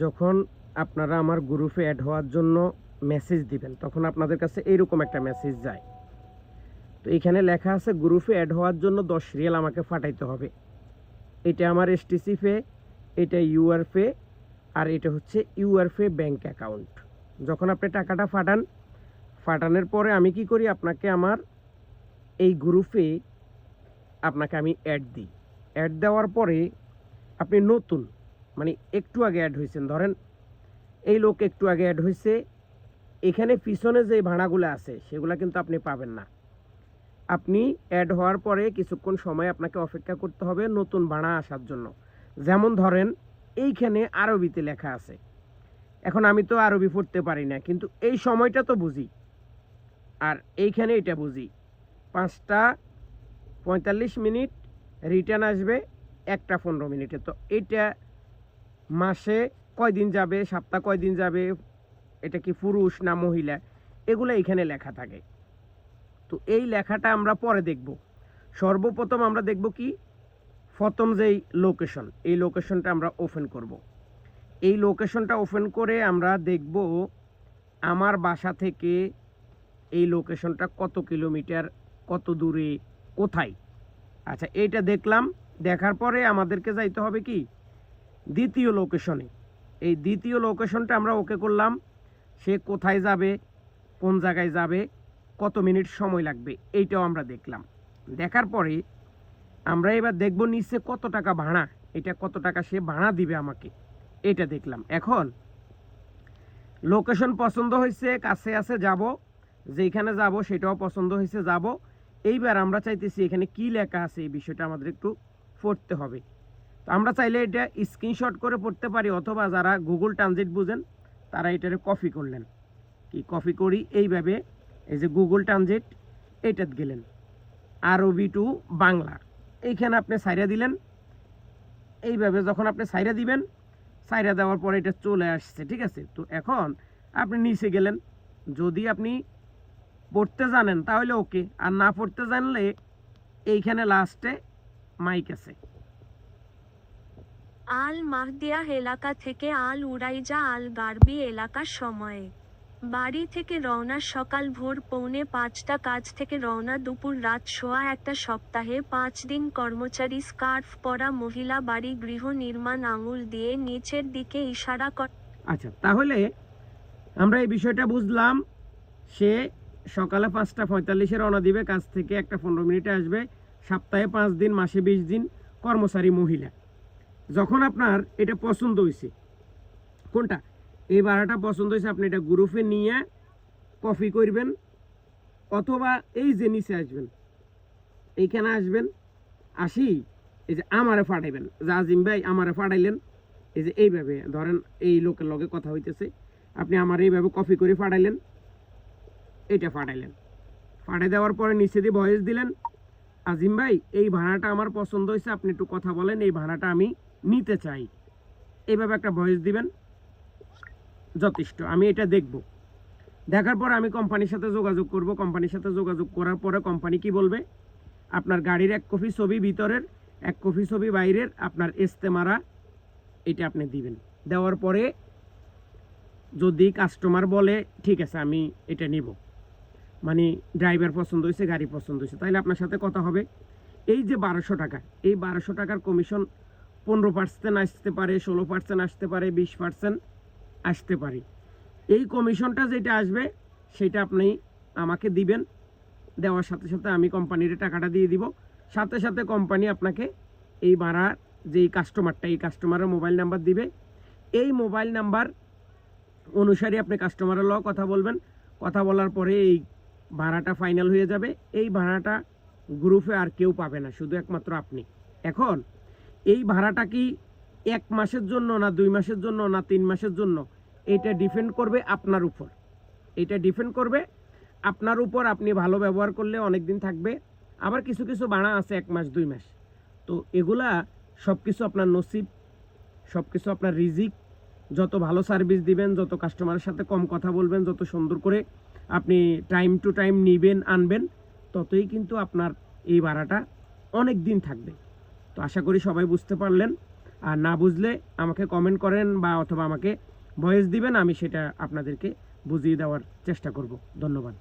যখন আপনারা আমার গ্রুপে অ্যাড হওয়ার জন্য মেসেজ দিবেন তখন আপনাদের কাছে এইরকম একটা মেসেজ যায়। তো এখানে লেখা আছে গ্রুপে অ্যাড হওয়ার জন্য 10 রিয়াল আমাকে পাঠাইতে হবে। এটা আমার এসটিসি পে, এটা ইউআর পে, আর এটা হচ্ছে ইউআর পে ব্যাঙ্ক অ্যাকাউন্ট। যখন আপনি টাকাটা পাঠানোর পরে আমি কি করি, আপনাকে আমার এই গ্রুপে আপনাকে আমি অ্যাড দিই। অ্যাড দেওয়ার পরে আপনি নতুন মানে একটু আগে অ্যাড হয়েছেন, ধরেন এই লোক একটু আগে অ্যাড হয়েছে, এখানে পিছনে যে ভাড়াগুলো আছে সেগুলো কিন্তু আপনি পাবেন না। আপনি অ্যাড হওয়ার পরে কিছুক্ষণ সময় আপনাকে অপেক্ষা করতে হবে নতুন ভাড়া আসার জন্য। যেমন ধরেন এইখানে আরবিতে লেখা আছে, এখন আমি তো আরবি পড়তে পারি না, কিন্তু এই সময়টা তো বুঝি, আর এইখানে এটা বুঝি 5টা 45 মিনিট রিটার্ন আসবে 1টা 15 মিনিটে। তো এটা মাসে কয়দিন যাবে, সপ্তাহ কয়দিন যাবে, এটা কি পুরুষ না মহিলা, এগুলো এখানে লেখা থাকে। তো এই লেখাটা আমরা পরে দেখব। সর্বপ্রথম আমরা দেখব কি, প্রথম যেই লোকেশন, এই লোকেশনটা আমরা ওপেন করব। এই লোকেশনটা ওপেন করে আমরা দেখব আমার বাসা থেকে এই লোকেশনটা কত কিলোমিটার, কত দূরে, কোথায়। আচ্ছা, এইটা দেখলাম। দেখার পরে আমাদেরকে যাইতে হবে কি দ্বিতীয় লোকেশনে। এই দ্বিতীয় লোকেশনটা আমরা ওকে করলাম। সে কোথায় যাবে, কোন জায়গায় যাবে, কত মিনিট সময় লাগবে, এইটাও আমরা দেখলাম। দেখার পরে আমরা এবার দেখব নিচে কত টাকা ভাড়া, এটা কত টাকা সে ভাড়া দিবে আমাকে, এটা দেখলাম। এখন লোকেশন পছন্দ হয়েছে, কাছে আছে যাব, যেখানে যাব সেটাও পছন্দ হয়েছে যাব। এইবার আমরা চাইতেছি এখানে কি লেখা আছে এই বিষয়টা আমাদের একটু পড়তে হবে। তো আমরা চাইলে এটা স্ক্রিনশট করে পড়তে পারি, অথবা যারা গুগল ট্রানজিট বুঝেন তারা এটারে কপি করলেন। কি কপি করি, এইভাবে এই যে গুগল ট্রানজিট এইটাত গেলেন, আরবি টু বাংলা, এইখানে আপনি সাইরা দিলেন। এইভাবে যখন আপনি সাইরা দিবেন, সাইরা দেওয়ার পরে এটা চলে আসছে, ঠিক আছে। তো এখন আপনি নিচে গেলেন, যদি আপনি পড়তে জানেন তাহলে ওকে, আর না পড়তে জানলে এইখানে লাস্টে মাইক আছে। আল মাহদিয়া এলাকা থেকে আল উরাইজা আল গারবি এলাকার সময়ে বাড়ি থেকে রওনা সকাল ভোর 4:45, কাজ থেকে রওনা দুপুর রাত 1:15, সপ্তাহে 5 দিন, কর্মচারী স্কার্ফ পরা মহিলা, বাড়ি গৃহ নির্মাণ, আঙুল দিয়ে নিচের দিকে ইশারা কর। আচ্ছা, তাহলে আমরা এই বিষয়টা বুঝলাম। সে সকালে 5:45 রওনা দিবে, কাজ থেকে 1টা 15 মিনিটে আসবে, সপ্তাহে 5 দিন, মাসে 20 দিন, কর্মচারী মহিলা। যখন আপনার এটা পছন্দ হয়েছে, কোনটা এই ভাড়াটা পছন্দ হয়েছে, আপনি এটা গ্রুপে নিয়ে কপি করবেন, অথবা এই যে নিচে আসবেন, এইখানে আসবেন, আসি এই যে আমারে পাঠাইবেন, যে আজিম ভাই আমারে পাঠাইলেন, এই যে এইভাবে ধরেন এই লোকের লগে কথা হইতেছে, আপনি আমার এইভাবে কপি করে পাঠাইলেন, এটা পাঠাইলেন। পাঠাই দেওয়ার পরে নিচে দিয়ে ভয়েস দিলেন, আজিম ভাই এই ভাড়াটা আমার পছন্দ হয়েছে, আপনি একটু কথা বলেন, এই ভাড়াটা আমি নিতে চাই। এইভাবে একটা ভয়েস দিবেন, যথেষ্ট। আমি এটা দেখব, দেখার পর আমি কোম্পানির সাথে যোগাযোগ করব। কোম্পানির সাথে যোগাযোগ করার পরে কোম্পানি কি বলবে, আপনার গাড়ির 1 কপি ছবি ভিতরের, 1 কপি ছবি বাইরের, আপনার ইস্তেমারা, এটা আপনি দিবেন। দেওয়ার পরে যদি কাস্টমার বলে ঠিক আছে আমি এটা নিব, মানে ড্রাইভার পছন্দ হয়েছে, গাড়ি পছন্দ হয়েছে, তাহলে আপনার সাথে কথা হবে। এই যে 1200 টাকা, এই 1200 টাকার কমিশন 15% আসতে পারে, 16% আসতে পারে, 20% আসতে পারে। এই কমিশনটা যেটা আসবে সেটা আপনি আমাকে দিবেন। দেওয়ার সাথে সাথে আমি কোম্পানির টাকাটা দিয়ে দিব। সাথে সাথে কোম্পানি আপনাকে এই ভাড়া যেই কাস্টমারটা, এই কাস্টমারের মোবাইল নাম্বার দিবে। এই মোবাইল নাম্বার অনুসারে আপনি কাস্টমারের লগে কথা বলবেন। কথা বলার পরে এই ভাড়াটা ফাইনাল হয়ে যাবে। এই ভাড়াটা গ্রুপে আর কেউ পাবে না, শুধু একমাত্র আপনি। এখন এই ভাড়াটা কি 1 মাসের জন্য না 2 মাসের জন্য না 3 মাসের জন্য, এটা ডিপেন্ড করবে আপনার উপর। এটা ডিপেন্ড করবে আপনার উপর। আপনি ভালো ব্যবহার করলে অনেক দিন থাকবে, আবার কিছু কিছু ভাড়া আছে 1 মাস 2 মাস। তো এগুলা সব কিছু আপনার নসিব, সব কিছু আপনার রিজিক। যত ভালো সার্ভিস দিবেন, যত কাস্টমারের সাথে কম কথা বলবেন, যত সুন্দর করে আপনি টাইম টু টাইম নিবেন আনবেন, ততই কিন্তু আপনার এই ভাড়াটা অনেক দিন থাকবে। তো আশা করি সবাই বুঝতে পারলেন। আর না বুঝলে আমাকে কমেন্ট করেন বা অথবা আমাকে ভয়েস দিবেন, আমি সেটা আপনাদেরকে বুঝিয়ে দেওয়ার চেষ্টা করব। ধন্যবাদ।